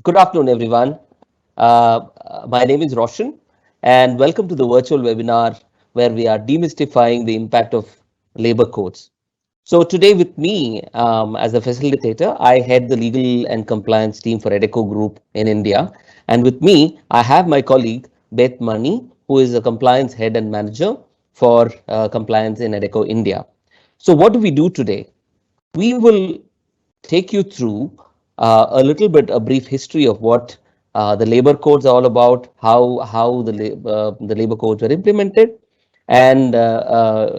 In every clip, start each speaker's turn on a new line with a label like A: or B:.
A: Good afternoon, everyone. My name is Roshan, and welcome to the virtual webinar where we are demystifying the impact of labor codes. So today with me as a facilitator, I head the legal and compliance team for Edeco Group in India. And with me, I have my colleague, Beth Mani, who is a compliance head and manager for compliance in Edeco India. So what do we do today? We will take you through a brief history of what the labor codes are all about, how the labor codes are implemented, and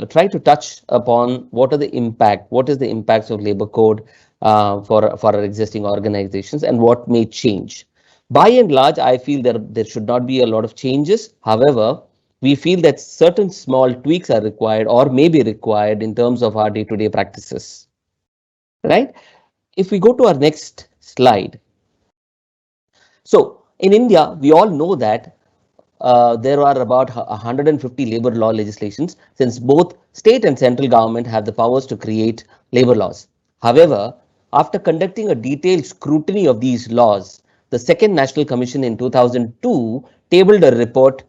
A: try to touch upon what is the impacts of labor code for our existing organizations and what may change. By and large, I feel there should not be a lot of changes. However, we feel that certain small tweaks are required or may be required in terms of our day-to-day practices, right? If we go to our next slide. So in India, we all know that there are about 150 labor law legislations, since both state and central government have the powers to create labor laws. However, after conducting a detailed scrutiny of these laws, the Second National Commission in 2002 tabled a report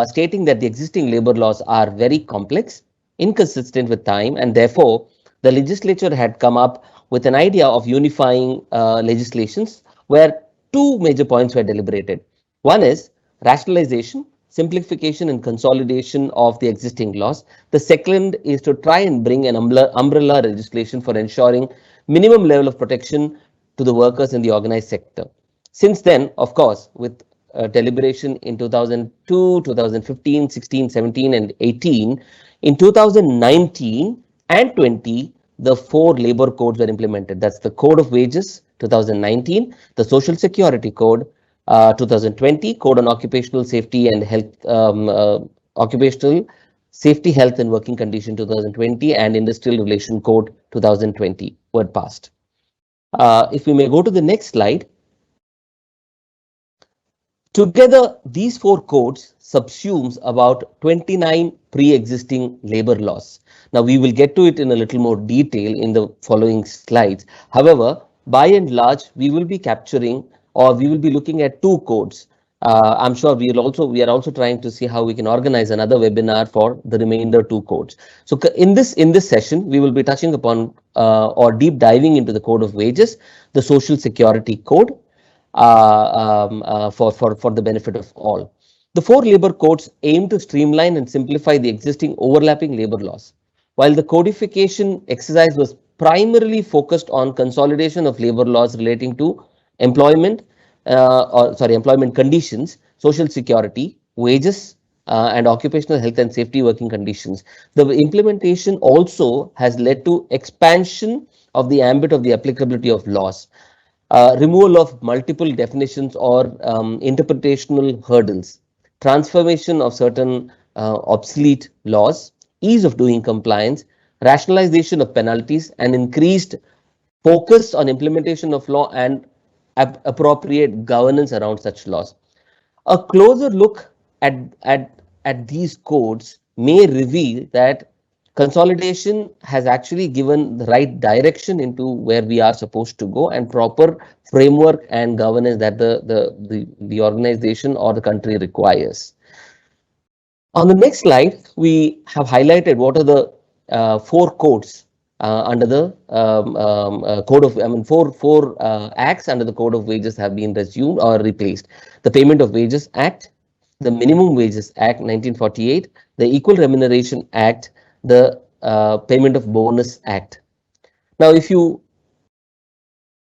A: stating that the existing labor laws are very complex, inconsistent with time, and therefore the legislature had come up with an idea of unifying legislations where two major points were deliberated. One is rationalization, simplification, and consolidation of the existing laws. The second is to try and bring an umbrella legislation for ensuring minimum level of protection to the workers in the organized sector. Since then, of course, with deliberation in 2002, 2015, 16, 17, and 18, in 2019 and 20, the four labor codes were implemented. That's the Code of Wages, 2019, the Social Security Code, 2020, Code on Occupational Safety and Health, Occupational Safety, Health and Working Condition 2020, and Industrial Relation Code 2020 were passed. If we may go to the next slide. Together, these four codes subsumes about 29 pre-existing labor laws. Now, we will get to it in a little more detail in the following slides. However, by and large, we will be capturing or we will be looking at two codes. I'm sure we are also trying to see how we can organize another webinar for the remainder two codes. So in this session, we will be touching upon or deep diving into the Code of Wages, the Social Security Code, for the benefit of all. The four labor codes aim to streamline and simplify the existing overlapping labor laws. While the codification exercise was primarily focused on consolidation of labor laws relating to employment conditions, social security, wages, and occupational health and safety working conditions, the implementation also has led to expansion of the ambit of the applicability of laws. Removal of multiple definitions or interpretational hurdles, transformation of certain obsolete laws, ease of doing compliance, rationalization of penalties, and increased focus on implementation of law and appropriate governance around such laws. A closer look at these codes may reveal that consolidation has actually given the right direction into where we are supposed to go and proper framework and governance that the organization or the country requires. On the next slide, we have highlighted what are the four codes under the code of, four acts under the Code of Wages have been resumed or replaced. The Payment of Wages Act, the Minimum Wages Act 1948, the Equal Remuneration Act, the Payment of Bonus Act. Now, if you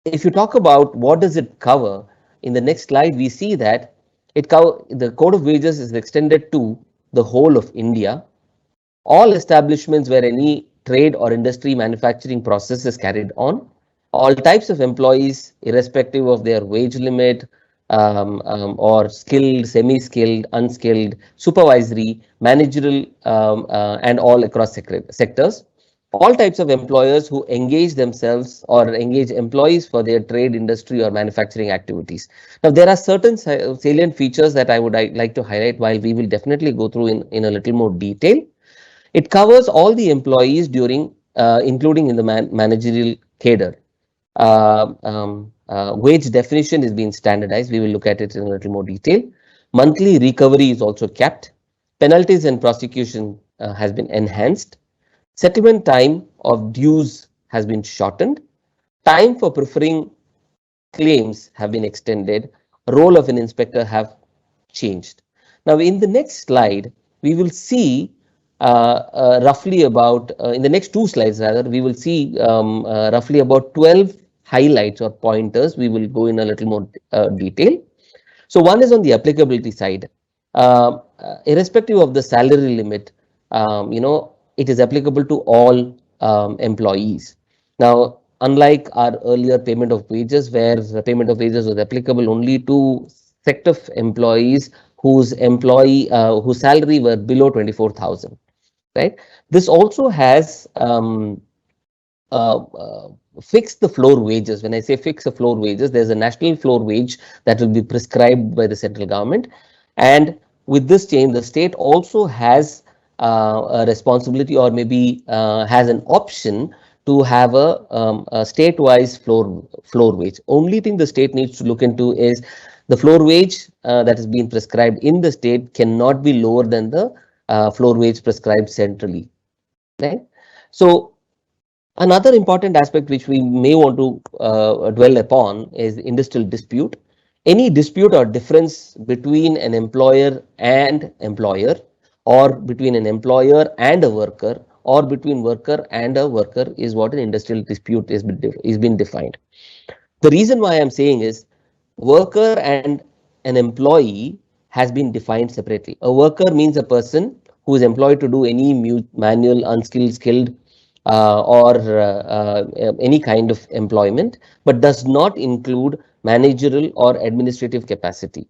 A: talk about what does it cover, in the next slide we see that the Code of Wages is extended to the whole of India. All establishments where any trade or industry manufacturing process is carried on, all types of employees, irrespective of their wage limit, or skilled, semi-skilled, unskilled, supervisory, managerial, and all across sectors. All types of employers who engage themselves or engage employees for their trade, industry, or manufacturing activities. Now, there are certain salient features that I would like to highlight, while we will definitely go through in a little more detail. It covers all the employees during, including in the managerial cadre. wage definition is being standardized. We will look at it in a little more detail. Monthly recovery is also kept. Penalties and prosecution has been enhanced. Settlement time of dues has been shortened. Time for preferring claims have been extended. Role of an inspector have changed. Now, in the next slide, we will see roughly about, in the next two slides rather, we will see roughly about 12 highlights or pointers. We will go in a little more detail. So one is on the applicability side. Irrespective of the salary limit, it is applicable to all employees. Now, unlike our earlier payment of wages, where the payment of wages was applicable only to set of employees whose salary were below 24,000, right? This also has uh, uh, fix the floor wages. When I say fix the floor wages, there's a national floor wage that will be prescribed by the central government. And with this change, the state also has a responsibility, or maybe has an option to have a state-wise floor wage. Only thing the state needs to look into is the floor wage that is being prescribed in the state cannot be lower than the floor wage prescribed centrally, right? So another important aspect which we may want to dwell upon is industrial dispute. Any dispute or difference between an employer and employer, or between an employer and a worker, or between worker and a worker, is what an industrial dispute is being defined. The reason why I'm saying is worker and an employee has been defined separately. A worker means a person who is employed to do any manual, unskilled, skilled, or any kind of employment, but does not include managerial or administrative capacity,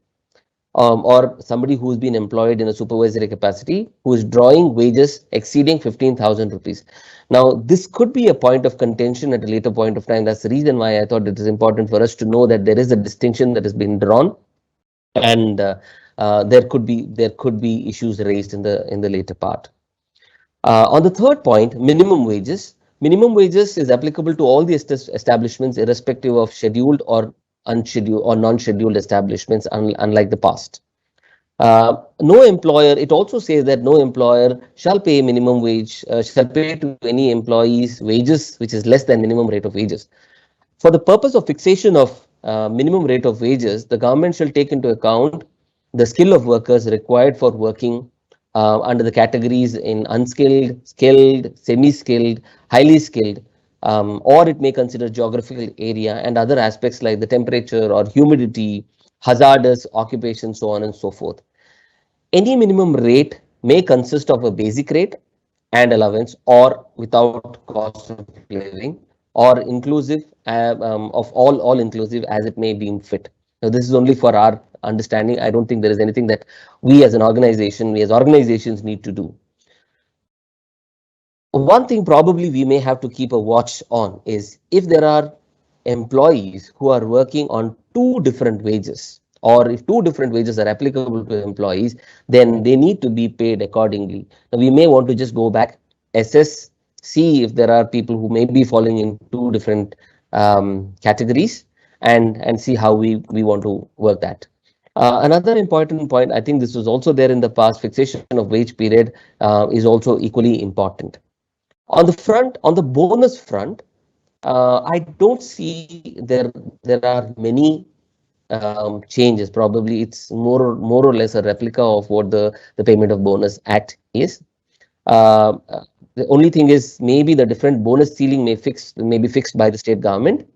A: or somebody who's been employed in a supervisory capacity who is drawing wages exceeding 15,000 rupees. Now, this could be a point of contention at a later point of time. That's the reason why I thought it is important for us to know that there is a distinction that has been drawn, and there could be issues raised in the later part. On the third point, minimum wages. Minimum wages is applicable to all the establishments, irrespective of scheduled or unscheduled or non-scheduled establishments, unlike the past. No employer, it also says that no employer shall pay minimum wage, shall pay to any employee's wages which is less than minimum rate of wages. For the purpose of fixation of minimum rate of wages, the government shall take into account the skill of workers required for working under the categories in unskilled, skilled, semi-skilled, highly skilled, or it may consider geographical area and other aspects like the temperature or humidity, hazardous occupation, so on and so forth. Any minimum rate may consist of a basic rate and allowance, or without cost of living, or inclusive of all inclusive as it may deem fit. Now, this is only for our understanding. I don't think there is anything that we as organizations need to do. One thing probably we may have to keep a watch on is if there are employees who are working on two different wages, or if two different wages are applicable to employees, then they need to be paid accordingly. Now, we may want to just go back, assess, see if there are people who may be falling in two different categories, and see how we want to work that. Another important point, I think this was also there in the past, fixation of wage period is also equally important. On the bonus front, I don't see there are many changes. Probably it's more or less a replica of what the Payment of Bonus Act is. The only thing is maybe the different bonus ceiling may be fixed by the state government,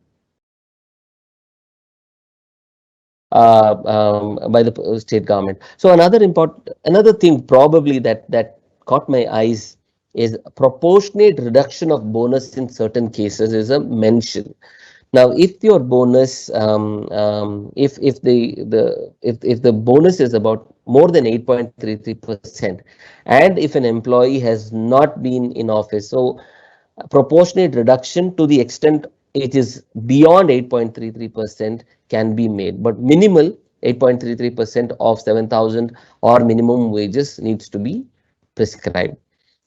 A: by the state government. So another thing probably that caught my eyes is proportionate reduction of bonus in certain cases is a mention. Now, if your bonus, if the bonus is about more than 8.33%, and if an employee has not been in office, so proportionate reduction to the extent it is beyond 8.33% can be made, but minimal 8.33% of 7,000 or minimum wages needs to be prescribed.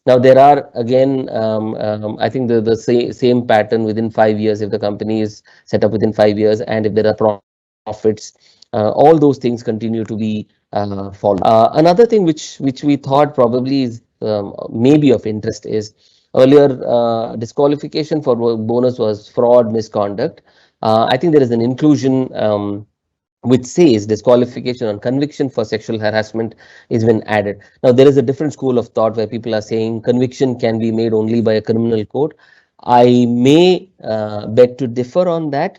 A: Now, there are again, I think the same pattern within 5 years, if the company is set up within 5 years, and if there are profits, all those things continue to be followed. Another thing which we thought probably is maybe of interest is earlier disqualification for bonus was fraud, misconduct. I think there is an inclusion. Which says disqualification on conviction for sexual harassment is been added. Now, there is a different school of thought where people are saying conviction can be made only by a criminal court. I may beg to differ on that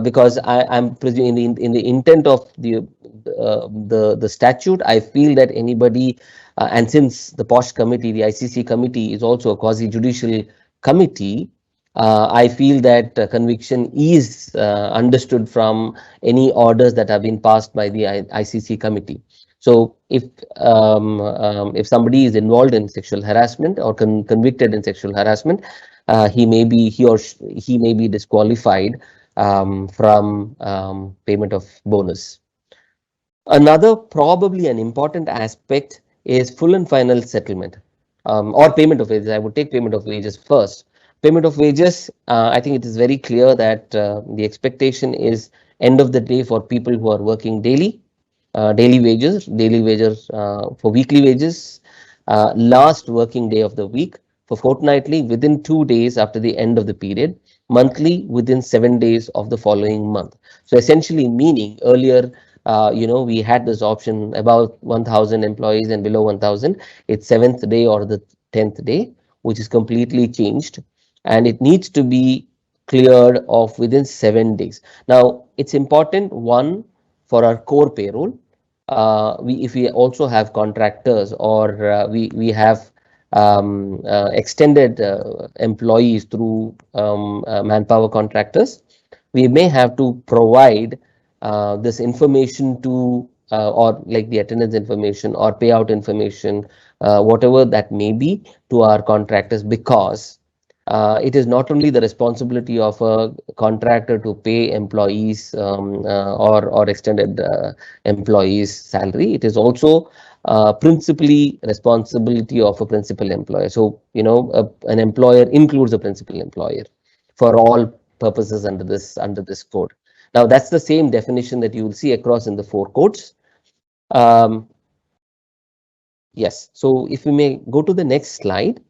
A: because I'm presuming in the intent of the statute, I feel that anybody, and since the POSH committee, the ICC committee is also a quasi-judicial committee, I feel that conviction is understood from any orders that have been passed by the ICC committee. So if somebody is involved in sexual harassment or convicted in sexual harassment, he may be disqualified from payment of bonus. Another probably an important aspect is full and final settlement or payment of wages. I would take payment of wages first. Payment of wages, I think it is very clear that the expectation is end of the day for people who are working daily wages for weekly wages, last working day of the week, for fortnightly within 2 days after the end of the period, monthly within 7 days of the following month. So essentially meaning earlier, we had this option about 1,000 employees and below 1,000, it's seventh day or the 10th day, which is completely changed, and it needs to be cleared off within 7 days. Now, it's important, one, for our core payroll. If we also have contractors or we have extended employees through manpower contractors, we may have to provide this information to or like the attendance information or payout information, whatever that may be, to our contractors, because it is not only the responsibility of a contractor to pay employees or extended employees salary, it is also principally responsibility of a principal employer. So, an employer includes a principal employer for all purposes under this code. Now, that's the same definition that you will see across in the four codes. Um, yes, so if we may go to the next slide,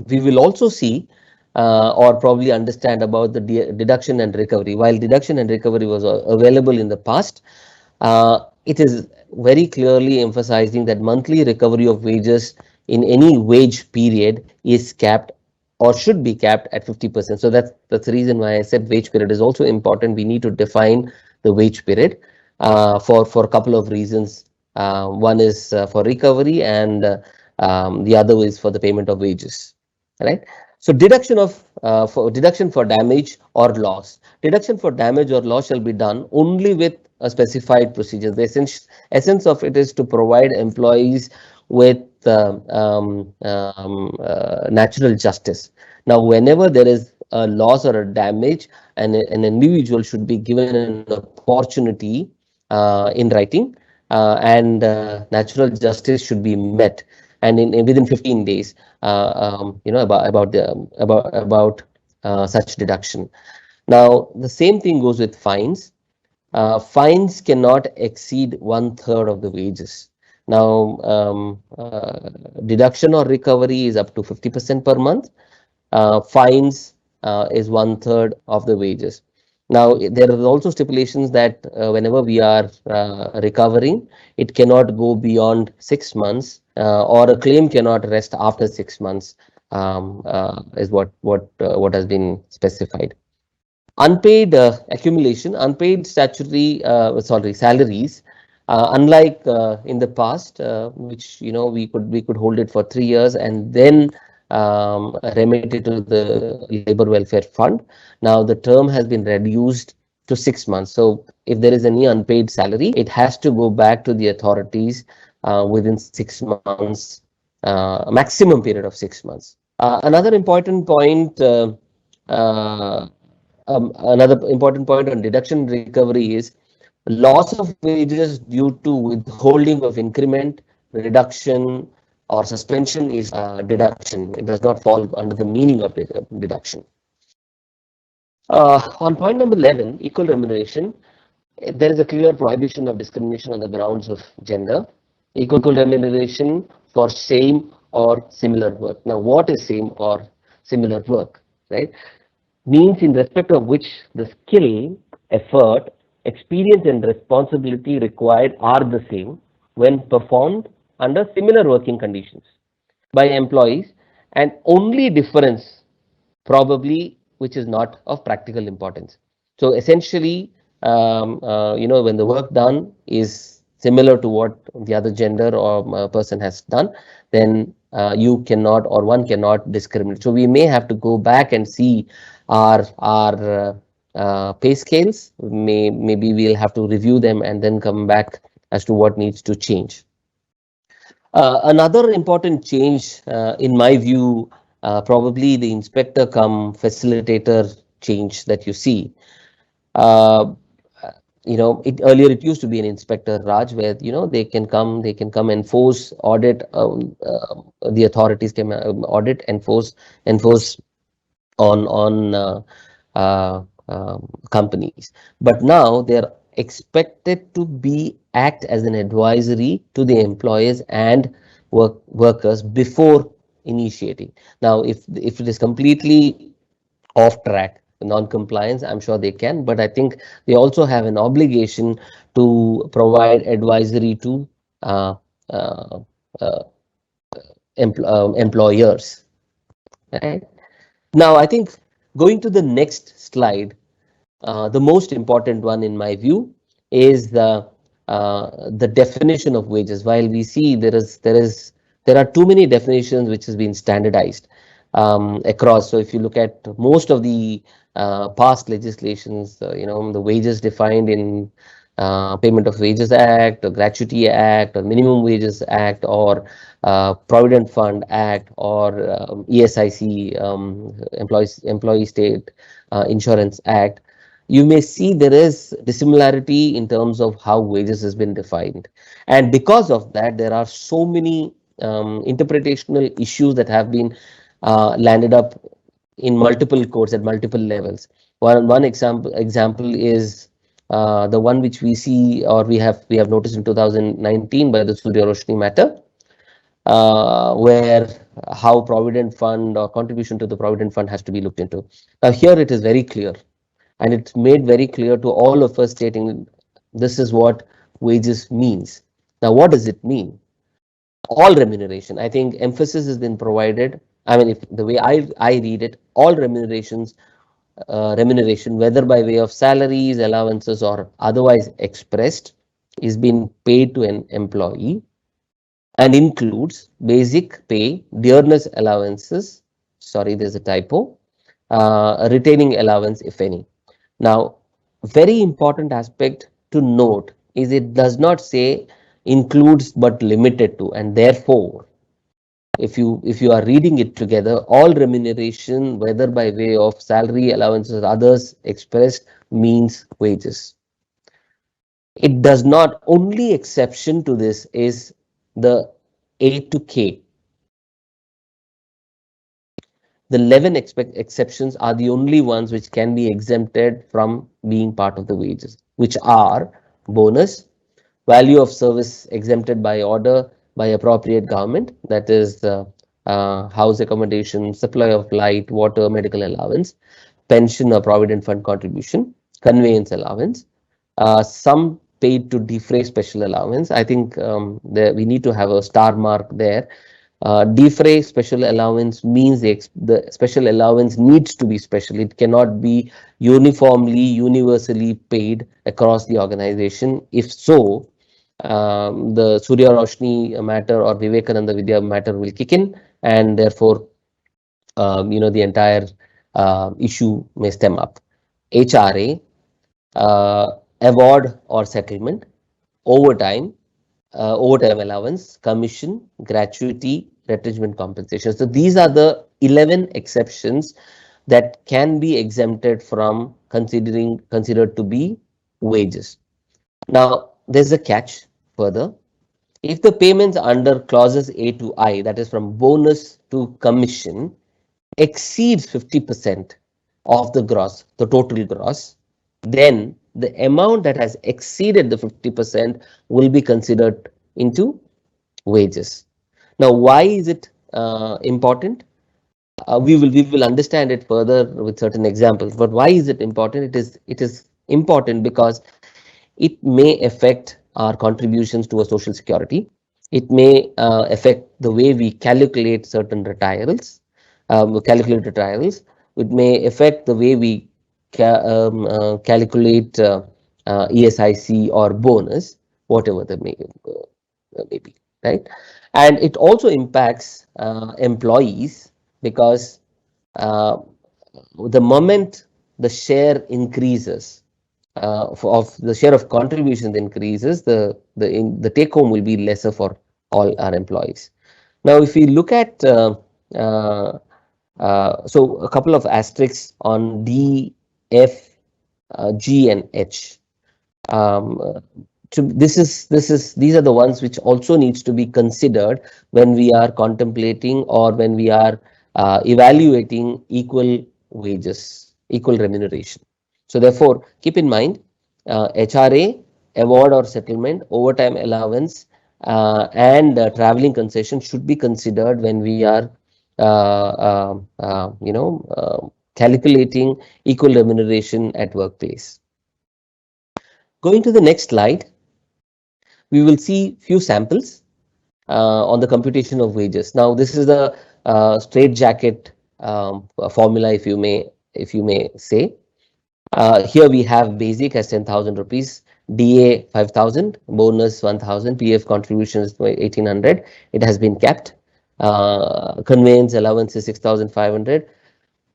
A: we will also see or probably understand about the deduction and recovery. While deduction and recovery was available in the past, it is very clearly emphasizing that monthly recovery of wages in any wage period is capped or should be capped at 50%. So that's the reason why I said wage period is also important. We need to define the wage period for a couple of reasons. One is for recovery, and the other is for the payment of wages. Right. So deduction for damage or loss. Deduction for damage or loss shall be done only with a specified procedure. The essence of it is to provide employees with natural justice. Now, whenever there is a loss or a damage, an individual should be given an opportunity in writing, and natural justice should be met, and within 15 days, about such deduction. Now, the same thing goes with fines. Fines cannot exceed 1/3 of the wages. Now, deduction or recovery is up to 50% per month. Fines is 1/3 of the wages. Now, there are also stipulations that whenever we are recovering, it cannot go beyond 6 months, or a claim cannot rest after 6 months, is what has been specified. Unpaid accumulation, unpaid salaries, unlike in the past, which we could hold it for 3 years and then remit it to the labor welfare fund. Now the term has been reduced to 6 months. So if there is any unpaid salary, it has to go back to the authorities within 6 months, maximum period of 6 months. Another important point on deduction recovery is loss of wages due to withholding of increment, reduction, or suspension is deduction. It does not fall under the meaning of deduction. On point number 11, equal remuneration, there is a clear prohibition of discrimination on the grounds of gender. Equal remuneration for same or similar work. Now, what is same or similar work, right? Means in respect of which the skill, effort, experience and responsibility required are the same when performed under similar working conditions by employees, and only difference probably which is not of practical importance. So essentially, when the work done is similar to what the other gender or person has done, then you cannot or one cannot discriminate. So we may have to go back and see our pay scales. Maybe we'll have to review them and then come back as to what needs to change. Another important change, in my view, probably the inspector come facilitator change that you see. Uh, Earlier it used to be an inspector Raj, where they can come, enforce, audit. The authorities can audit, enforce on companies. But now they're expected to be act as an advisory to the employers and workers before initiating. Now, if it is completely off track, non-compliance, I'm sure they can, but I think they also have an obligation to provide advisory to uh, uh, uh, employers. Right? Now, I think going to the next slide, the most important one in my view is the definition of wages. While we see there are too many definitions which has been standardized across. So if you look at most of the past legislations, the wages defined in Payment of Wages Act, or Gratuity Act, or Minimum Wages Act, or Provident Fund Act, or ESIC, Employee State Insurance Act, you may see there is dissimilarity in terms of how wages has been defined. And because of that, there are so many interpretational issues that have been landed up in multiple courts at multiple levels. One example is the one which we see, or we have noticed in 2019 by the Surya Roshni matter, where how provident fund or contribution to the provident fund has to be looked into. Now here it is very clear, and it's made very clear to all of us, stating this is what wages means. Now, what does it mean? All remuneration. I think emphasis has been provided. I mean, if the way I read it, all remuneration, whether by way of salaries, allowances, or otherwise expressed, is being paid to an employee and includes basic pay, dearness allowances. Sorry, there's a typo. Retaining allowance, if any. Now, very important aspect to note is it does not say includes but limited to, and therefore, if you are reading it together, all remuneration, whether by way of salary, allowances, or others expressed, means wages. It does not. Only exception to this is the A to K. The 11 exceptions are the only ones which can be exempted from being part of the wages, which are bonus, value of service exempted by order by appropriate government, that is house accommodation, supply of light, water, medical allowance, pension or provident fund contribution, conveyance allowance, some paid to defray special allowance. I think we need to have a star mark there. Defray special allowance means the special allowance needs to be special. It cannot be universally paid across the organization. If so, the Surya Roshni matter or Vivekananda Vidya matter will kick in, and therefore, the entire issue may stem up. HRA, award or settlement, overtime, overtime allowance, commission, gratuity, retrenchment compensation. So these are the 11 exceptions that can be exempted from considered to be wages. Now, there's a catch further. If the payments under clauses A to I, that is from bonus to commission, exceeds 50% of the gross, the total gross, then the amount that has exceeded the 50% will be considered into wages. Now, why is it important? We will understand it further with certain examples. But why is it important? It is important because it may affect our contributions to a social security. It may affect the way we calculate certain retirals, calculate retirals. It may affect the way we calculate ESIC or bonus, whatever may be, right? And it also impacts employees because uh, the moment the share increases, of the share of contributions increases, the take home will be lesser for all our employees. Now, if we look at uh, so a couple of asterisks on D, F, G, and H. Um, these are the ones which also needs to be considered when we are contemplating or when we are evaluating equal wages, equal remuneration. So therefore, keep in mind HRA, award or settlement, overtime allowance, and traveling concession should be considered when we are calculating equal remuneration at workplace. Going to the next slide, we will see few samples on the computation of wages. Now, this is the straight jacket formula, if you may say. Here we have basic as 10,000 rupees, DA 5,000, bonus 1,000, PF contributions 1,800. It has been kept. Conveyance allowance is 6,500.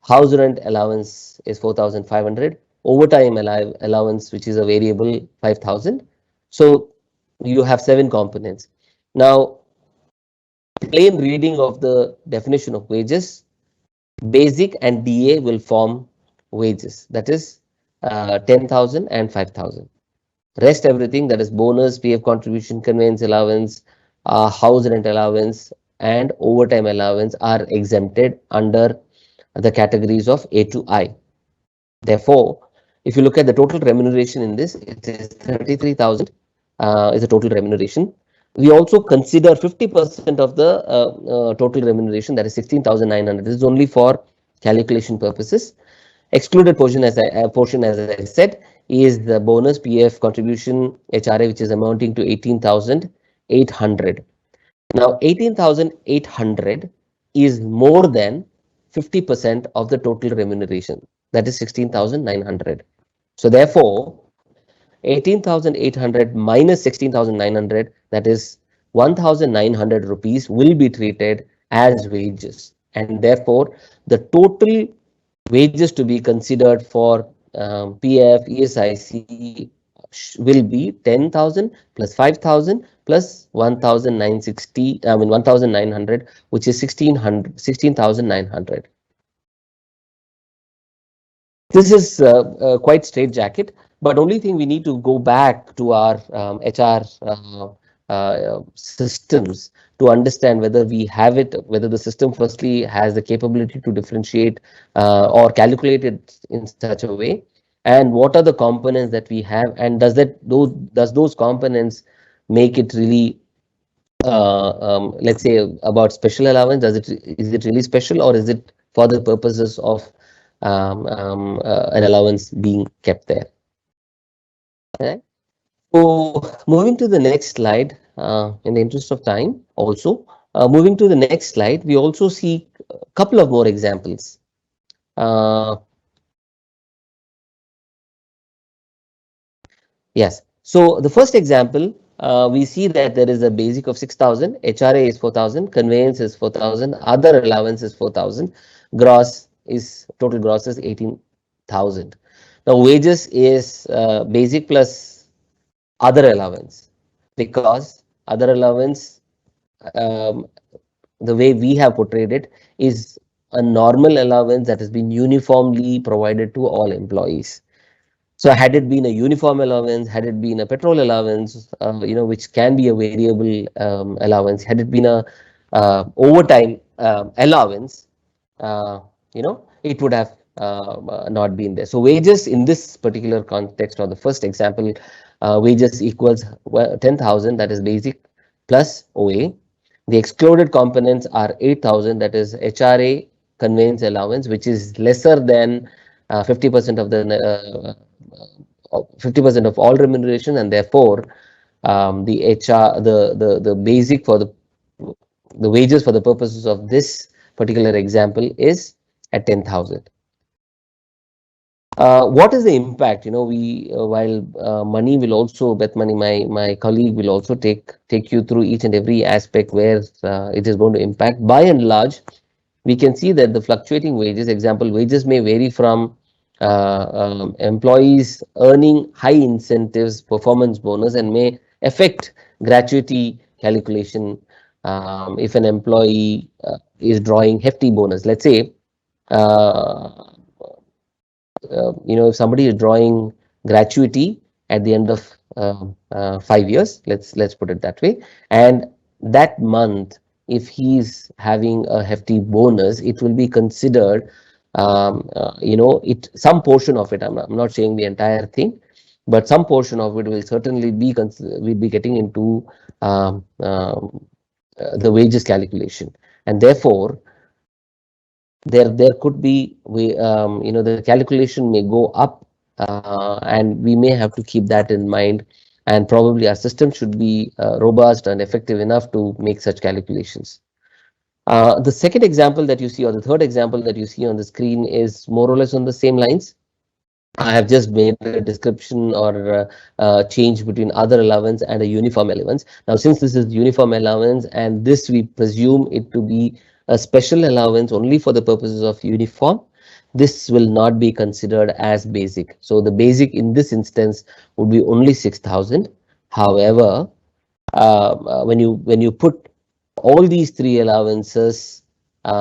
A: House rent allowance is 4,500. Overtime allowance, which is a variable, 5,000. So you have 7 components. Now, plain reading of the definition of wages, basic and DA will form wages. That is 10,000 and 5,000. Rest everything, that is bonus, PF contribution, conveyance allowance, house rent allowance, and overtime allowance are exempted under the categories of A to I. Therefore, if you look at the total remuneration in this, it is 33,000 is the total remuneration. We also consider 50% of the total remuneration, that is 16,900. This is only for calculation purposes. Excluded portion, as I said, is the bonus, PF contribution, HRA, which is amounting to 18,800. Now, 18,800 is more than 50% of the total remuneration, that is 16,900. So therefore, 18,800 minus 16,900, that is 1,900 rupees, will be treated as wages, and therefore the total wages to be considered for PF, ESIC will be 10,000 plus 5,000 plus 1,960, 1,900, which is 16,900. This is quite straitjacket, but only thing we need to go back to our HR systems to understand whether we have it, whether the system firstly has the capability to differentiate or calculate it in such a way, and what are the components that we have, and does those components make it really let's say about special allowance? Is it really special, or is it for the purposes of an allowance being kept there? Okay. So moving to the next slide, in the interest of time, also moving to the next slide, we also see a couple of more examples. Yes. So the first example, we see that there is a basic of 6,000, HRA is 4,000, conveyance is 4,000, other allowance is 4,000, total gross is 18,000. Now wages is basic plus other allowance, because other allowance, um, the way we have portrayed it, is a normal allowance that has been uniformly provided to all employees. So had it been a uniform allowance, had it been a petrol allowance, which can be a variable allowance, had it been a overtime allowance, it would have not been there. So wages in this particular context, or the first example, wages equals 10,000, that is basic, plus OA. The excluded components are 8,000, that is HRA conveyance allowance, which is lesser than 50% of the 50% of all remuneration, and therefore the HR the basic for the wages for the purposes of this particular example is at 10,000. What is the impact? We while money will also, bet money, my colleague will also take you through each and every aspect where it is going to impact. By and large, we can see that the fluctuating wages, example, wages may vary from employees earning high incentives, performance bonus, and may affect gratuity calculation. If an employee is drawing hefty bonus, let's say, if somebody is drawing gratuity at the end of 5 years, let's put it that way, and that month, if he's having a hefty bonus, it will be considered, some portion of it. I'm not saying the entire thing, but some portion of it will certainly be getting into the wages calculation, and therefore there could be the calculation may go up, and we may have to keep that in mind, and probably our system should be robust and effective enough to make such calculations. The second example that you see, or the third example that you see on the screen, is more or less on the same lines. I have just made a description or change between other allowance and a uniform allowance. Now, since this is uniform allowance, and this we presume it to be a special allowance only for the purposes of uniform, this will not be considered as basic. So the basic in this instance would be only 6,000. However, when you put all these three allowances, it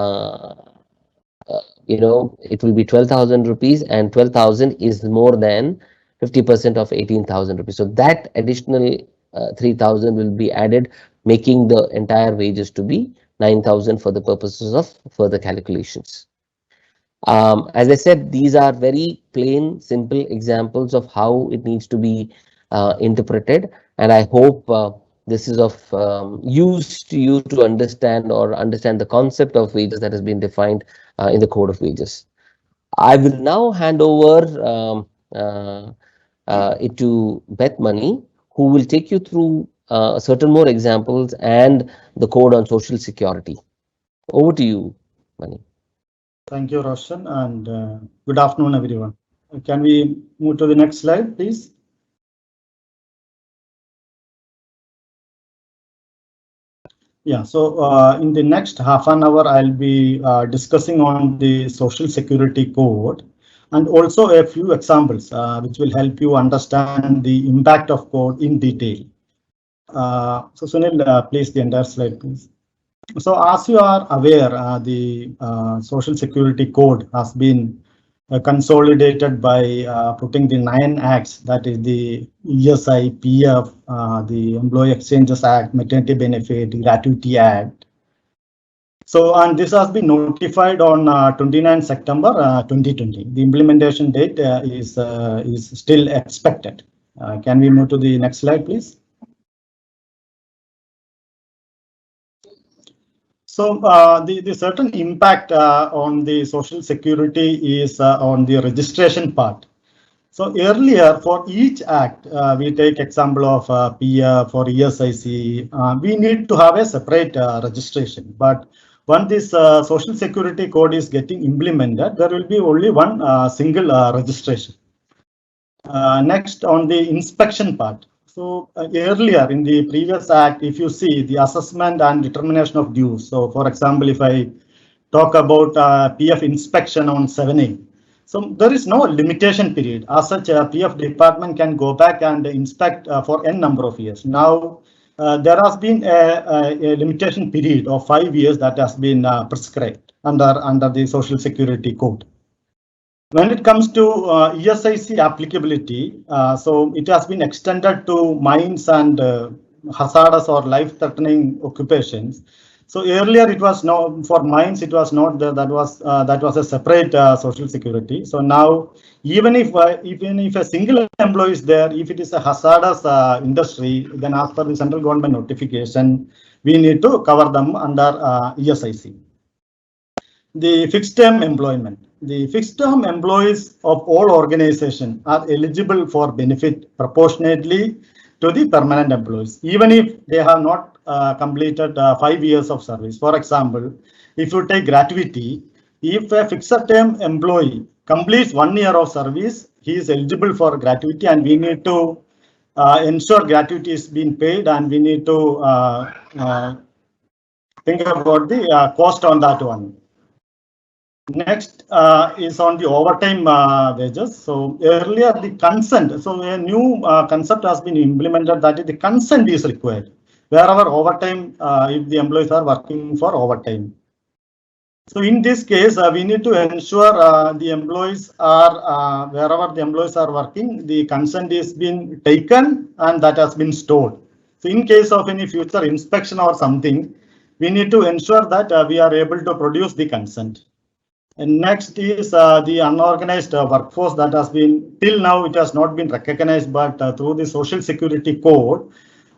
A: will be 12,000 rupees, and 12,000 is more than 50% of 18,000 rupees. So that additional 3,000 will be added, making the entire wages to be 9,000 for the purposes of further calculations. As I said, these are very plain, simple examples of how it needs to be interpreted, and I hope this is of use to you to understand the concept of wages that has been defined in the Code of Wages. I will now hand over it to Beth Money, who will take you through certain more examples and the code on social security. Over to you, Money.
B: Thank you, Roshan, and good afternoon, everyone. Can we move to the next slide, please? Yeah, so in the next half an hour, I'll be discussing on the Social Security Code and also a few examples which will help you understand the impact of code in detail. So Sunil, please the entire slide, please. So as you are aware, the Social Security Code has been consolidated by putting the 9 acts, that is the ESI, PF, the Employee Exchanges Act, Maternity Benefit, Gratuity Act. So, and this has been notified on 29 September 2020. The implementation date is still expected. Can we move to the next slide, please? So the certain impact on the Social Security is on the registration part. So earlier, for each act, we take example of PF for ESIC, we need to have a separate registration. But when this Social Security Code is getting implemented, there will be only one single registration. Next, on the inspection part. So earlier in the previous act, if you see the assessment and determination of dues. So for example, if I talk about PF inspection on 7A, so there is no limitation period. As such, PF department can go back and inspect for n number of years. Now there has been a limitation period of 5 years that has been prescribed under the Social Security Code. When it comes to ESIC applicability, so it has been extended to mines and hazardous or life-threatening occupations. So earlier it was no, for mines it was not that was a separate social security. So now even if a single employee is there, if it is a hazardous industry, then as per the central government notification, we need to cover them under ESIC. The fixed term employment. The fixed term employees of all organizations are eligible for benefit proportionately to the permanent employees, even if they have not completed 5 years of service. For example, if you take gratuity, if a fixed term employee completes 1 year of service, he is eligible for gratuity, and we need to ensure gratuity is being paid, and we need to think about the cost on that one. Next is on the overtime wages. So earlier the consent, so a new concept has been implemented, that is the consent is required wherever overtime, if the employees are working for overtime. So in this case, we need to ensure the employees are, wherever the employees are working, the consent is being taken and that has been stored. So in case of any future inspection or something, we need to ensure that we are able to produce the consent. And next is the unorganized workforce that has been, till now it has not been recognized, but through the social security code,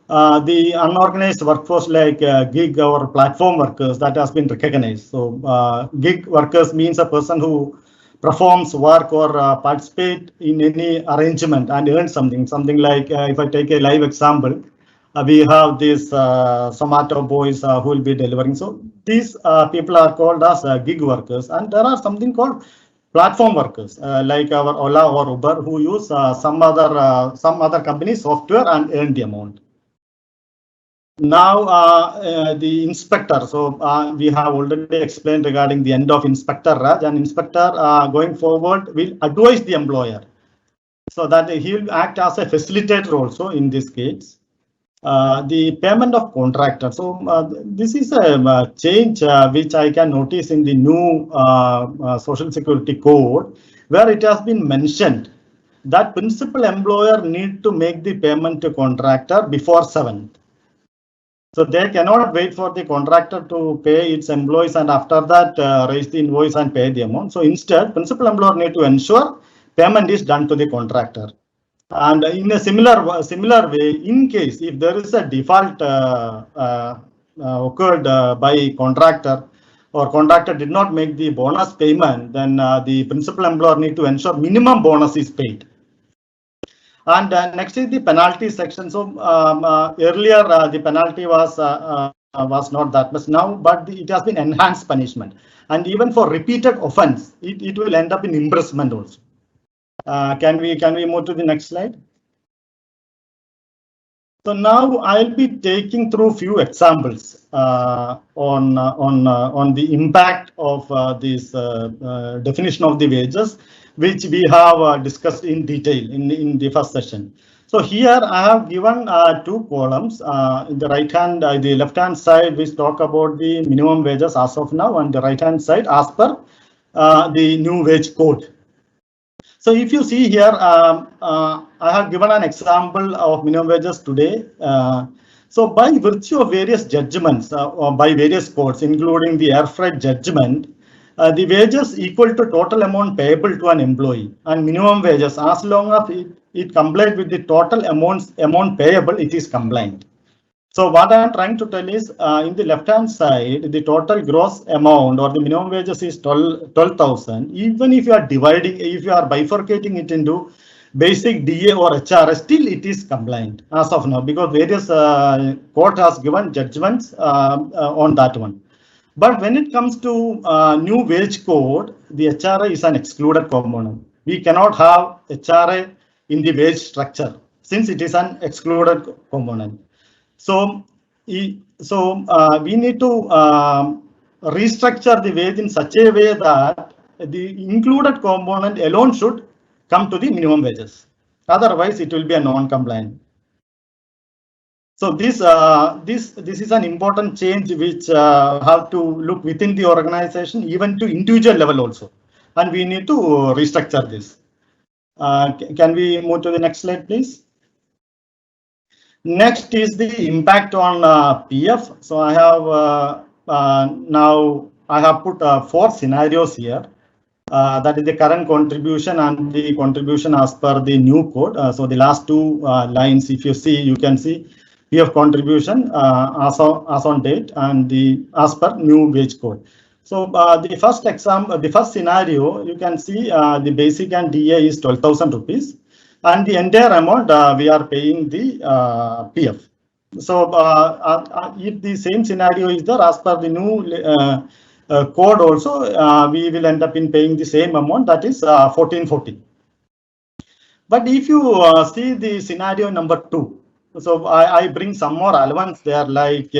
B: the unorganized workforce like gig or platform workers, that has been recognized. So gig workers means a person who performs work or participate in any arrangement and earn something like if I take a live example, we have these Zomato boys who will be delivering. So these people are called as gig workers, and there are something called platform workers like our Ola or Uber, who use some other company software and earn the amount. Now the inspector. So we have already explained regarding the end of Inspector Raj, and inspector going forward will advise the employer, so that he will act as a facilitator also in this case. The payment of contractor. So this is a change which I can notice in the new social security code, where it has been mentioned that principal employer need to make the payment to contractor before 7th. So they cannot wait for the contractor to pay its employees and after that raise the invoice and pay the amount. So instead, principal employer need to ensure payment is done to the contractor. And in a similar way, in case if there is a default occurred by contractor, or contractor did not make the bonus payment, then the principal employer need to ensure minimum bonus is paid. And next is the penalty section. So earlier the penalty was not that much now, but it has been enhanced punishment. And even for repeated offense, it will end up in imprisonment also. Can we move to the next slide? So now I'll be taking through few examples on the impact of this definition of the wages, which we have discussed in detail in the first session. So here I have given two columns. In the the left hand side, we talk about the minimum wages as of now, and the right hand side as per the new wage code. So if you see here, I have given an example of minimum wages today. So by virtue of various judgments by various courts, including the air freight judgment, the wages equal to total amount payable to an employee, and minimum wages, as long as it complied with the total amount payable, it is compliant. So what I am trying to tell is, in the left-hand side, the total gross amount or the minimum wages is 12,000. Even if you are dividing, if you are bifurcating it into basic DA or HRS, still it is compliant as of now, because various court has given judgments on that one. But when it comes to new wage code, the HRA is an excluded component. We cannot have HRA in the wage structure since it is an excluded component. So we need to restructure the wage in such a way that the included component alone should come to the minimum wages. Otherwise, it will be a non-compliant. So this is an important change which have to look within the organization, even to individual level also. and we need to restructure this. Can we move to the next slide, please? Next is the impact on PF. So I have now I have put 4 scenarios here. That is the current contribution and the contribution as per the new code. So the last 2 lines, if you see, you can see PF contribution as on date and the as per new wage code. So the first example, the first scenario, you can see the basic and DA is 12,000 rupees, and the entire amount we are paying the PF. So if the same scenario is there as per the new code also, we will end up in paying the same amount, that is 1440. But if you see the scenario number 2, so I bring some more elements there, like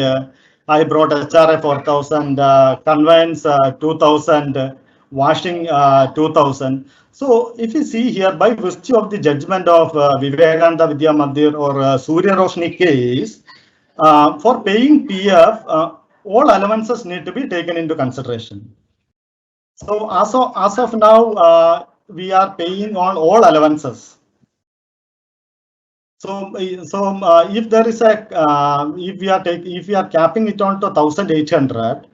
B: I brought HRA 4000, conveyance 2000, washing 2000. So if you see here, by virtue of the judgment of Vivekananda Vidya Mandir or Surya Roshni case, for paying PF, all allowances need to be taken into consideration. So as of now, we are paying on all allowances. So if there is a if we are capping it on to 1,800,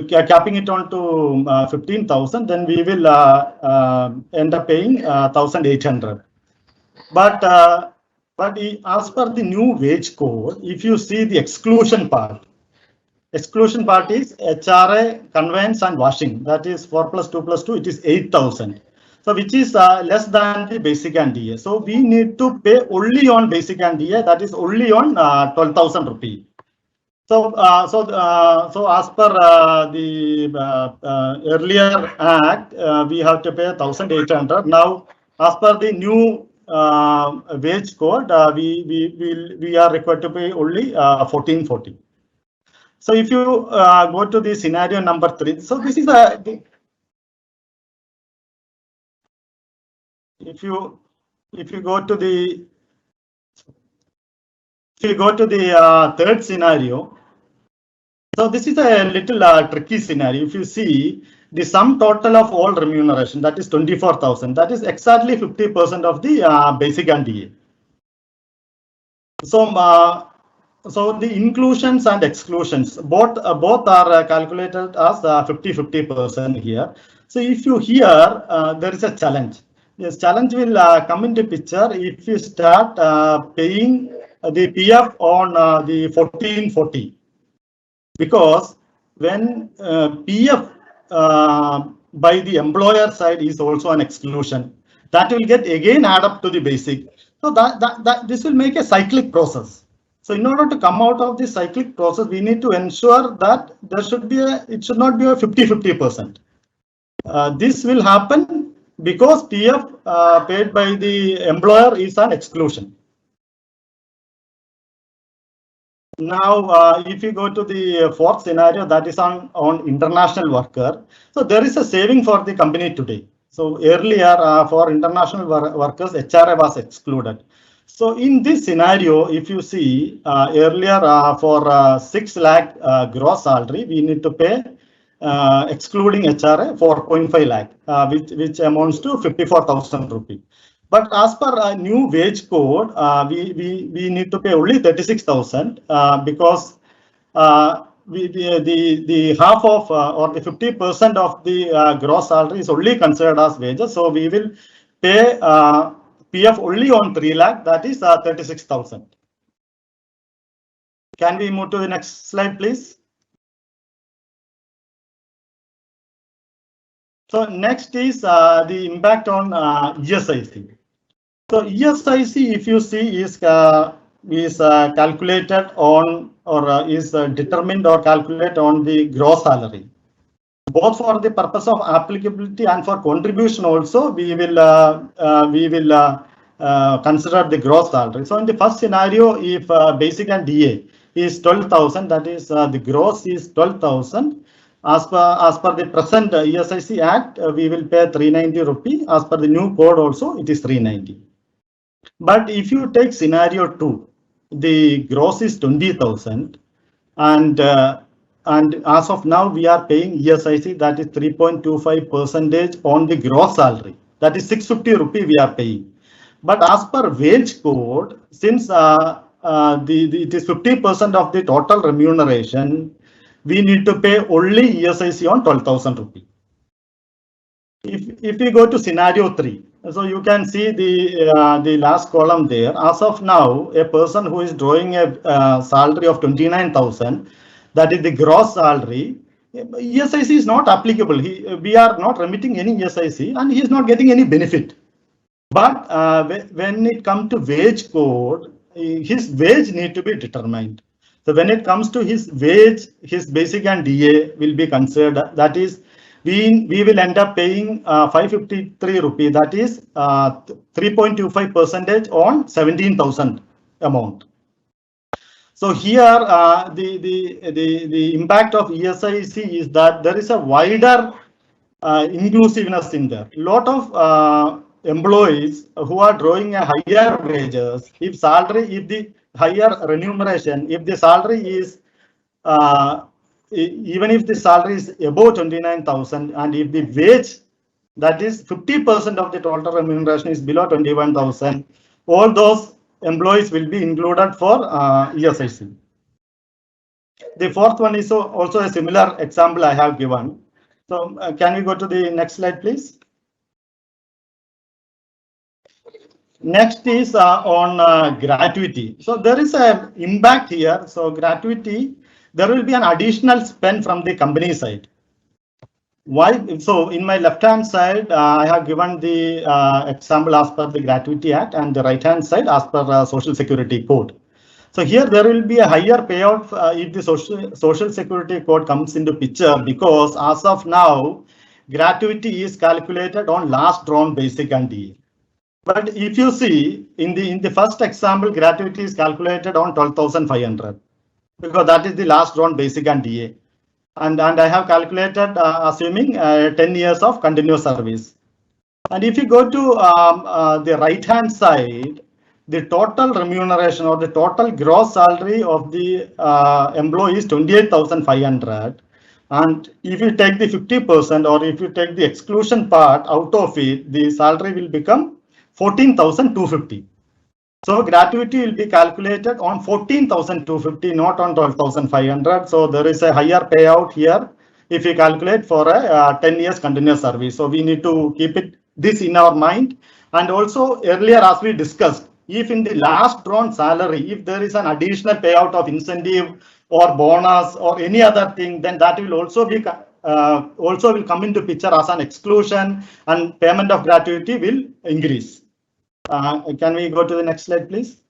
B: capping it on to 15,000, then we will end up paying 1,800. But as per the new wage code, if you see the exclusion part is HRA, conveyance and washing. That is 4 plus 2 plus 2, it is 8,000. So which is less than the basic and DA. So we need to pay only on basic and DA, that is only on 12,000 rupees. So so as per the earlier act, we have to pay 1,800. Now as per the new wage code, we are required to pay only 1440. So if you go to the scenario number 3, so this is a, if you go to the third scenario, so this is a little tricky scenario. If you see the sum total of all remuneration, that is 24,000, that is exactly 50% of the basic and DA. So so the inclusions and exclusions both are calculated as 50-50% here. So if you here, there is a challenge. This challenge will come into picture if you start paying the PF on the 1440, because when PF by the employer side is also an exclusion, that will get again add up to the basic. So that this will make a cyclic process. So in order to come out of this cyclic process, we need to ensure that there should be it should not be a 50-50%. This will happen because PF paid by the employer is an exclusion. Now, if you go to the fourth scenario, that is on international worker. So there is a saving for the company today. So earlier for international workers, HRA was excluded. So in this scenario, if you see earlier for 6 lakh gross salary, we need to pay excluding HRA 4.5 lakh, which amounts to 54,000 rupees. But as per a new wage code, we need to pay only 36,000 because the half of or the 50% of the gross salary is only considered as wages. So we will pay PF only on 3 lakh, that is 36,000. Can we move to the next slide, please? So next is the impact on ESIC. So ESIC, if you see, is calculated on or is determined or calculated on the gross salary. Both for the purpose of applicability and for contribution also, we will consider the gross salary. So in the first scenario, if basic and DA is 12,000, that is the gross is 12,000. As per the present ESIC Act, we will pay 390 rupee. As per the new code also, it is 390. But if you take scenario 2, the gross is 20,000 and and as of now, we are paying ESIC, that is 3.25% on the gross salary. That is 650 rupee we are paying. But as per wage code, since it is 50% of the total remuneration, we need to pay only ESIC on 12,000 rupee. If we go to scenario 3, so you can see the last column there. As of now, a person who is drawing a salary of 29,000, that is the gross salary, ESIC is not applicable. We are not remitting any ESIC and he is not getting any benefit. But when it comes to wage code, his wage need to be determined. So when it comes to his wage, his basic and DA will be considered. That is, we will end up paying 553 rupee. That is 3.25% on 17,000 amount. So here the impact of ESIC is that there is a wider inclusiveness in there. Lot of employees who are drawing a higher wages, if the higher remuneration, if the salary is even if the salary is above 29,000, and if the wage, that is 50% of the total remuneration, is below 21,000, all those employees will be included for ESIC. The fourth one is also a similar example I have given. So can we go to the next slide, please? Next is on gratuity. So there is an impact here. So gratuity, there will be an additional spend from the company side. Why? So in my left hand side, I have given the example as per the Gratuity Act, and the right hand side as per Social Security Code. So here there will be a higher payout if the Social Security Code comes into picture, because as of now, gratuity is calculated on last drawn basic and DA. But if you see in the first example, gratuity is calculated on 12,500 because that is the last drawn basic and DA. And I have calculated assuming 10 years of continuous service. And if you go to the right hand side, the total remuneration or the total gross salary of the employee is 28,500. And if you take the 50% or if you take the exclusion part out of it, the salary will become 14,250. So gratuity will be calculated on 14,250, not on 12,500. So there is a higher payout here if you calculate for a 10 years continuous service. So we need to keep this in our mind. And also earlier, as we discussed, if in the last drawn salary, if there is an additional payout of incentive or bonus or any other thing, then that will also be will come into picture as an exclusion, and payment of gratuity will increase. Can we go to the next slide, please?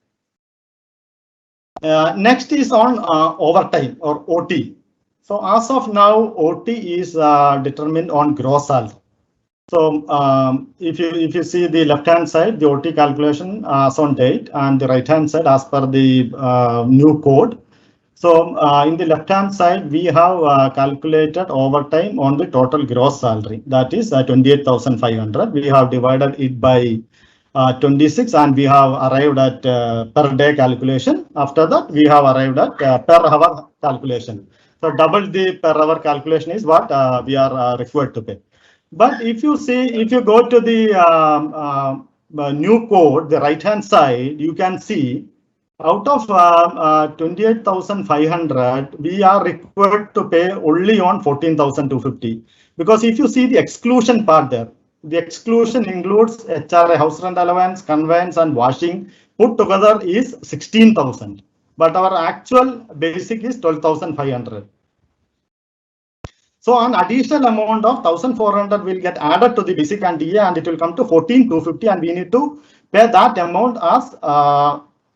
B: Next is on overtime or OT. So as of now, OT is determined on gross salary. So if you see the left hand side, the OT calculation as on date, and the right hand side as per the new code. So in the left hand side, we have calculated overtime on the total gross salary, that is 28,500. We have divided it by 26, and we have arrived at per day calculation. After that, we have arrived at per hour calculation. So double the per hour calculation is what we are required to pay. But if you see, if you go to the new code, the right hand side, you can see out of 28,500, we are required to pay only on 14,250. Because if you see the exclusion part there, the exclusion includes HRA, house rent allowance, conveyance, and washing. Put together is 16,000. But our actual basic is 12,500. So an additional amount of 1,400 will get added to the basic and DA, and it will come to 14,250, and we need to pay that amount as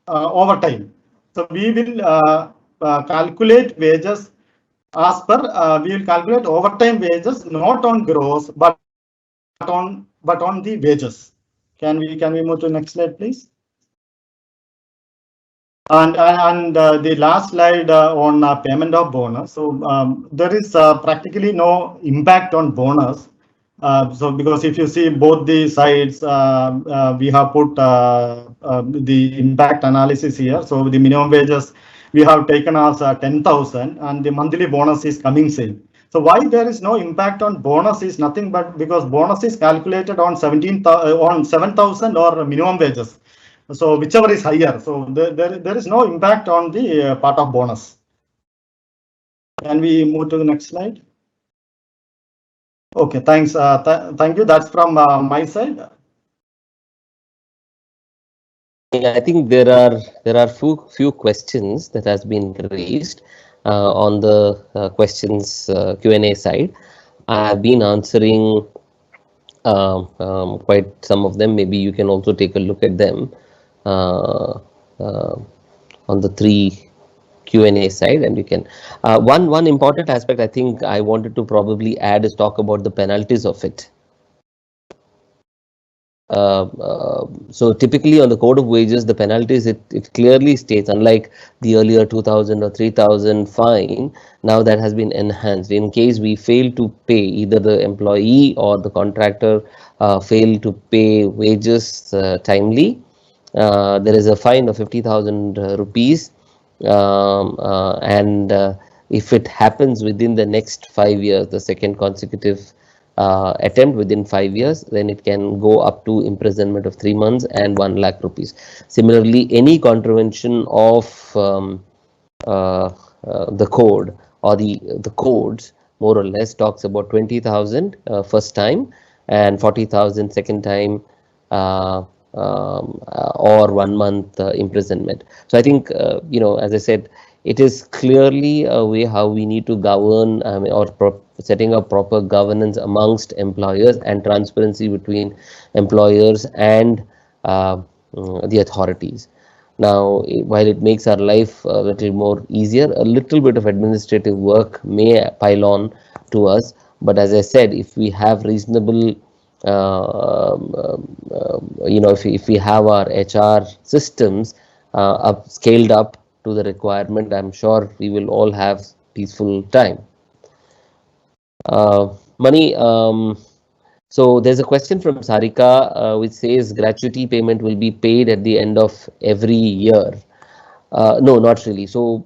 B: overtime. So we will calculate wages as per we will calculate overtime wages not on gross but on the wages. Can we move to the next slide, please? And the last slide on payment of bonus. So there is practically no impact on bonus. So because if you see both the sides, we have put the impact analysis here. So the minimum wages we have taken as 10,000 and the monthly bonus is coming same. So why there is no impact on bonus is nothing but because bonus is calculated on 7,000 or minimum wages. So whichever is higher. So there is no impact on the part of bonus. Can we move to the next slide? Okay, thanks. Thank you. That's from my side.
A: I think there are few questions that has been raised on the questions Q&A side. I have been answering quite some of them. Maybe you can also take a look at them uh, uh, on the three Q&A side, and you can one important aspect I think I wanted to probably add is talk about the penalties of it. So typically on the code of wages, the penalties, it clearly states, unlike the earlier 2000 or 3000 fine, now that has been enhanced. In case we fail to pay, either the employee or the contractor fail to pay wages timely, there is a fine of 50,000 rupees, and if it happens within the next 5 years, the second consecutive attempt within 5 years, then it can go up to imprisonment of 3 months and 1 lakh rupees. Similarly, any contravention of the code or the codes more or less talks about 20,000 first time and 40,000 second time, or 1 month imprisonment. So I think as I said, it is clearly a way how we need to govern, or setting up proper governance amongst employers and transparency between employers and the authorities. Now, while it makes our life a little more easier, a little bit of administrative work may pile on to us. But as I said, if we have reasonable, if we have our HR systems scaled up to the requirement, I'm sure we will all have peaceful time. Money. So there's a question from Sarika which says gratuity payment will be paid at the end of every year. No, not really. So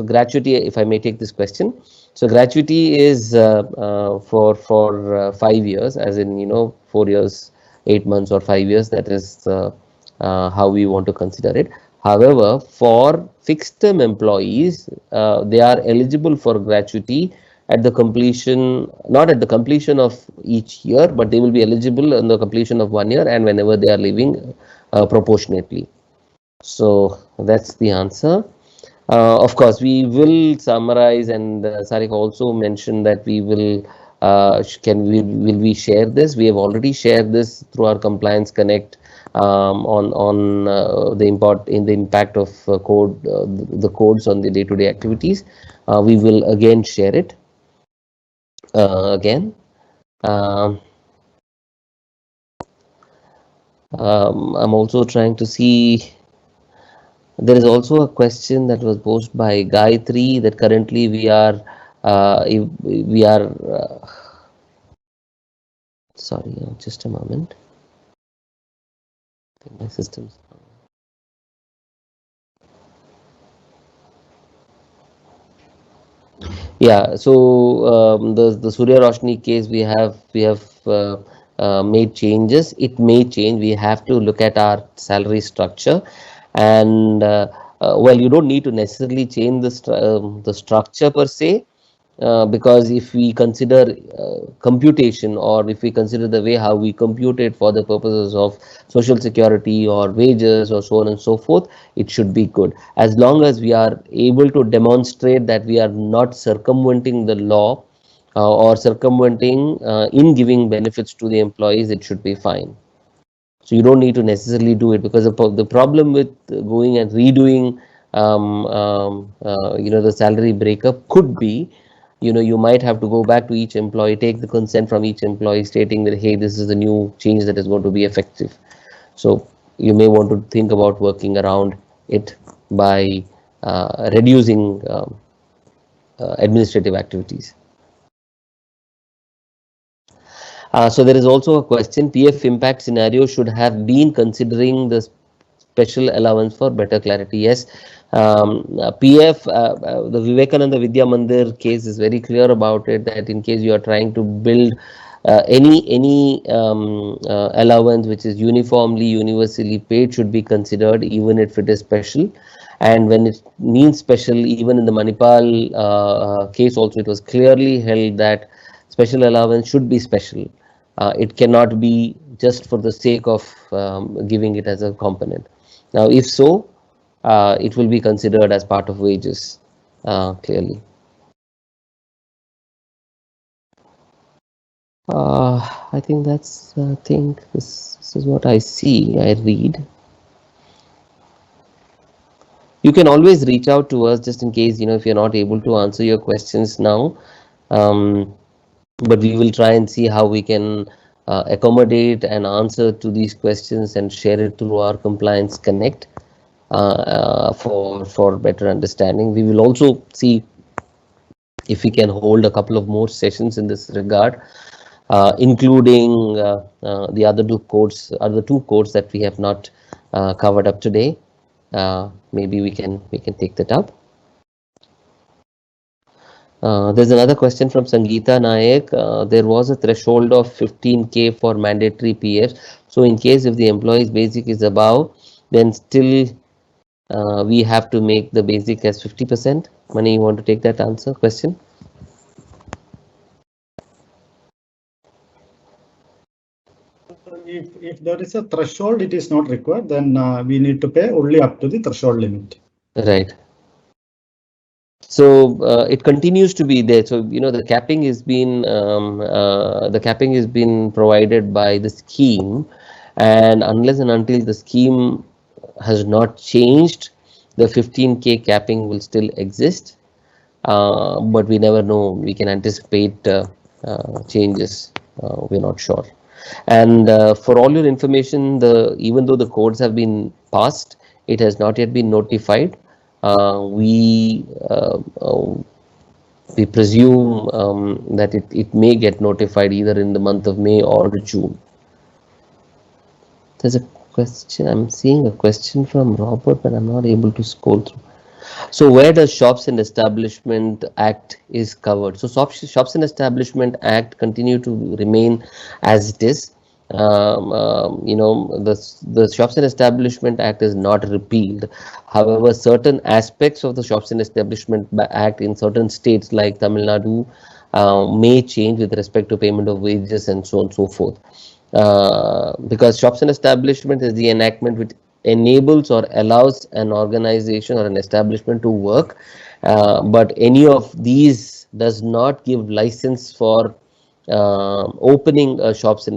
A: gratuity, if I may take this question. So gratuity is for 5 years, as in 4 years, 8 months, or 5 years. That is how we want to consider it. However, for fixed term employees, they are eligible for gratuity at the completion, not at the completion of each year, but they will be eligible on the completion of 1 year and whenever they are leaving proportionately. So that's the answer. Of course, we will summarize, and Sarika also mentioned that we will will we share this? We have already shared this through our Compliance Connect on the impact of code, the codes on the day-to-day activities. We will again share it again. I'm also trying to see. There is also a question that was posed by Gayatri that currently we are sorry, just a moment. I think my system's yeah. So the Surya Roshni case, we have made changes. It may change. We have to look at our salary structure, and well, you don't need to necessarily change the structure per se. Because if we consider computation, or if we consider the way how we compute it for the purposes of social security or wages or so on and so forth, it should be good. As long as we are able to demonstrate that we are not circumventing the law or circumventing in giving benefits to the employees, it should be fine. So you don't need to necessarily do it, because the problem with going and redoing the salary breakup could be, you might have to go back to each employee, take the consent from each employee stating that, hey, this is the new change that is going to be effective. So you may want to think about working around it by reducing administrative activities. So there is also a question, PF impact scenario should have been considering the special allowance for better clarity. Yes, PF, the Vivekananda Vidya Mandir case is very clear about it, that in case you are trying to build any allowance which is uniformly universally paid should be considered, even if it is special. And when it means special, even in the Manipal case also, it was clearly held that special allowance should be special. It cannot be just for the sake of giving it as a component. Now, if so, it will be considered as part of wages, clearly. I think that's, I think this is what I see, I read. You can always reach out to us just in case, if you're not able to answer your questions now. But we will try and see how we can accommodate and answer to these questions and share it through our Compliance Connect for better understanding. We will also see if we can hold a couple of more sessions in this regard, including the other two codes that we have not covered up today. Maybe we can take that up. There's another question from Sangeeta Nayak. There was a threshold of 15K for mandatory PF. So in case if the employee's basic is above, then still we have to make the basic as 50%. Mani, you want to take that question?
B: If there is a threshold, it is not required, then we need to pay only up to the threshold limit.
A: Right. So it continues to be there. So the capping is been provided by the scheme, and unless and until the scheme has not changed, the 15K capping will still exist. But we never know. We can anticipate changes. We're not sure. And for all your information, even though the codes have been passed, it has not yet been notified. We presume that it may get notified either in the month of May or June. There's a question. I'm seeing a question from Robert, but I'm not able to scroll through. So where does Shops and Establishment Act is covered? So Shops and Establishment Act continue to remain as it is. The Shops and Establishment Act is not repealed. However, certain aspects of the Shops and Establishment Act in certain states like Tamil Nadu may change with respect to payment of wages and so on and so forth. Because Shops and Establishment is the enactment which enables or allows an organization or an establishment to work, but any of these does not give license for opening shops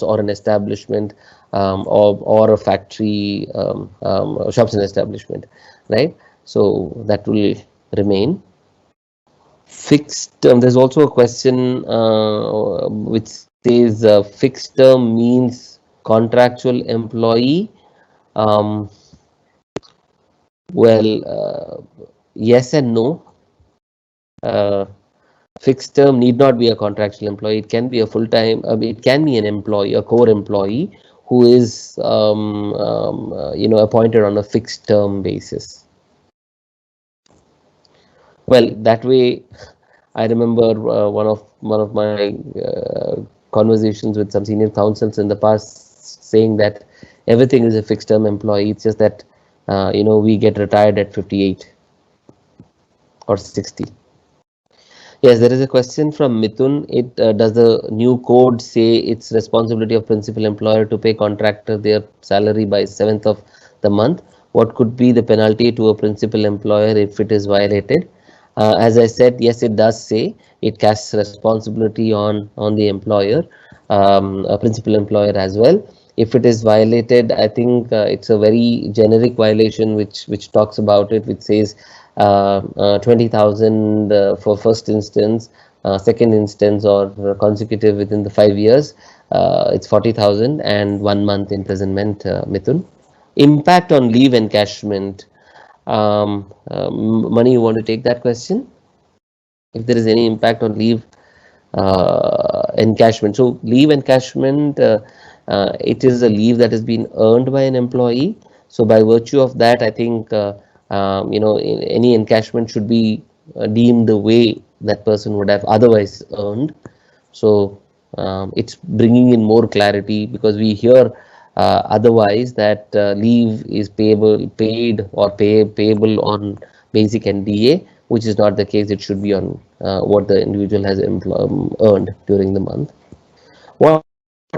A: or an establishment or a factory, shops and establishment, right? So that will remain. Fixed term, there's also a question which says fixed term means contractual employee. Well, yes and no. Fixed term need not be a contractual employee. It can be a full-time. It can be an employee, a core employee who is appointed on a fixed term basis. Well, that way, I remember one of my conversations with some senior counsels in the past saying that everything is a fixed term employee. It's just that we get retired at 58 or 60. Yes, there is a question from Mithun. Does the new code say it's responsibility of principal employer to pay contractor their salary by 7th of the month? What could be the penalty to a principal employer if it is violated? As I said, yes, it does say it casts responsibility on the employer, a principal employer as well. If it is violated, I think it's a very generic violation which talks about it, which says 20,000 for first instance, second instance or consecutive within the 5 years, it's 40,000 and 1 month imprisonment, Mithun. Impact on leave encashment. Mani, you want to take that question? If there is any impact on leave encashment. So leave encashment, it is a leave that has been earned by an employee. So by virtue of that, I think any encashment should be deemed the way that person would have otherwise earned. So it's bringing in more clarity, because we hear otherwise that leave is paid or payable on basic NDA, which is not the case. It should be on what the individual has earned during the month. What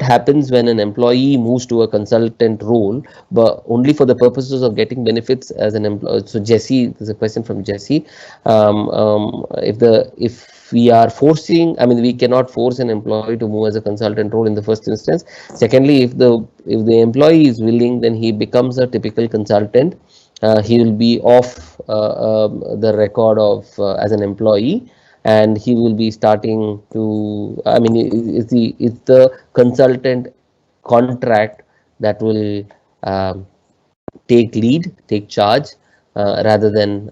A: happens when an employee moves to a consultant role, but only for the purposes of getting benefits as an employee? So Jesse, there's a question from Jesse. If we are forcing, I mean, we cannot force an employee to move as a consultant role in the first instance. Secondly, if the employee is willing, then he becomes a typical consultant. He will be off the record of as an employee, and he will be starting to, I mean, it's the consultant contract that will take lead, take charge, rather than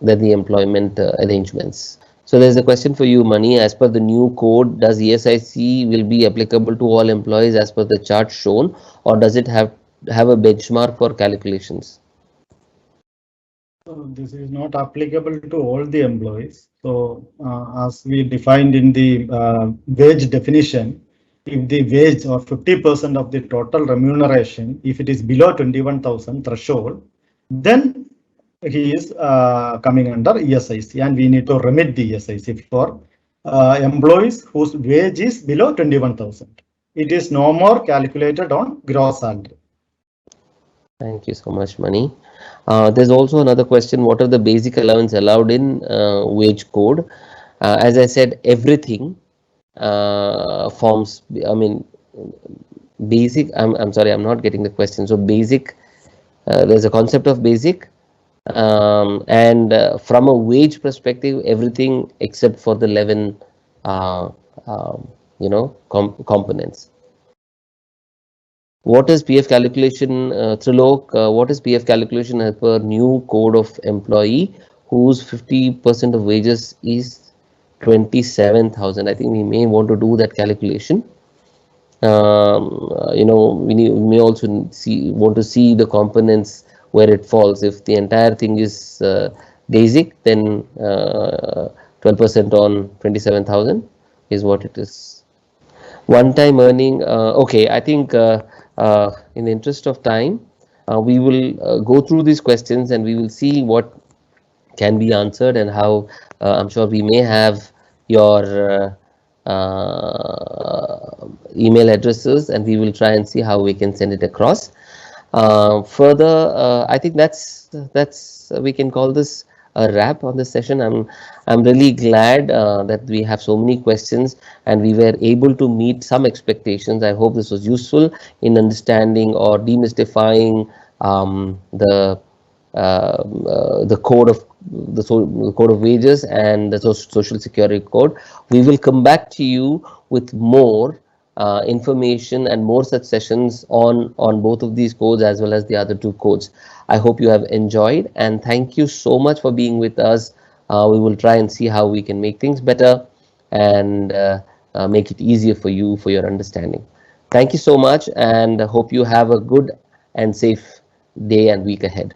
A: the employment arrangements. So there's a question for you, Mani. As per the new code, does ESIC will be applicable to all employees as per the chart shown, or does it have a benchmark for calculations?
B: So this is not applicable to all the employees. So as we defined in the wage definition, if the wage or 50% of the total remuneration, if it is below 21,000 threshold, then he is coming under ESIC, and we need to remit the ESIC for employees whose wage is below 21,000. It is no more calculated on gross salary.
A: Thank you so much, Mani. There's also another question: what are the basic allowance allowed in wage code? As I said, everything forms, I mean, basic. I'm sorry, I'm not getting the question. So basic, there's a concept of basic, and from a wage perspective, everything except for the 11 components. What is PF calculation, Trilok? What is PF calculation as per new code of employee whose 50% of wages is 27,000? I think we may want to do that calculation. We may also want to see the components where it falls. If the entire thing is basic, then 12% on 27,000 is what it is. One-time earning. Okay, I think in the interest of time, we will go through these questions and we will see what can be answered and how. I'm sure we may have your email addresses, and we will try and see how we can send it across. Further, I think that's we can call this a wrap on this session. I'm really glad that we have so many questions and we were able to meet some expectations. I hope this was useful in understanding or demystifying the code of the code of wages and the social security code. We will come back to you with more information and more such sessions on both of these codes as well as the other two codes. I hope you have enjoyed, and thank you so much for being with us. We will try and see how we can make things better and make it easier for you for your understanding. Thank you so much, and hope you have a good and safe day and week ahead.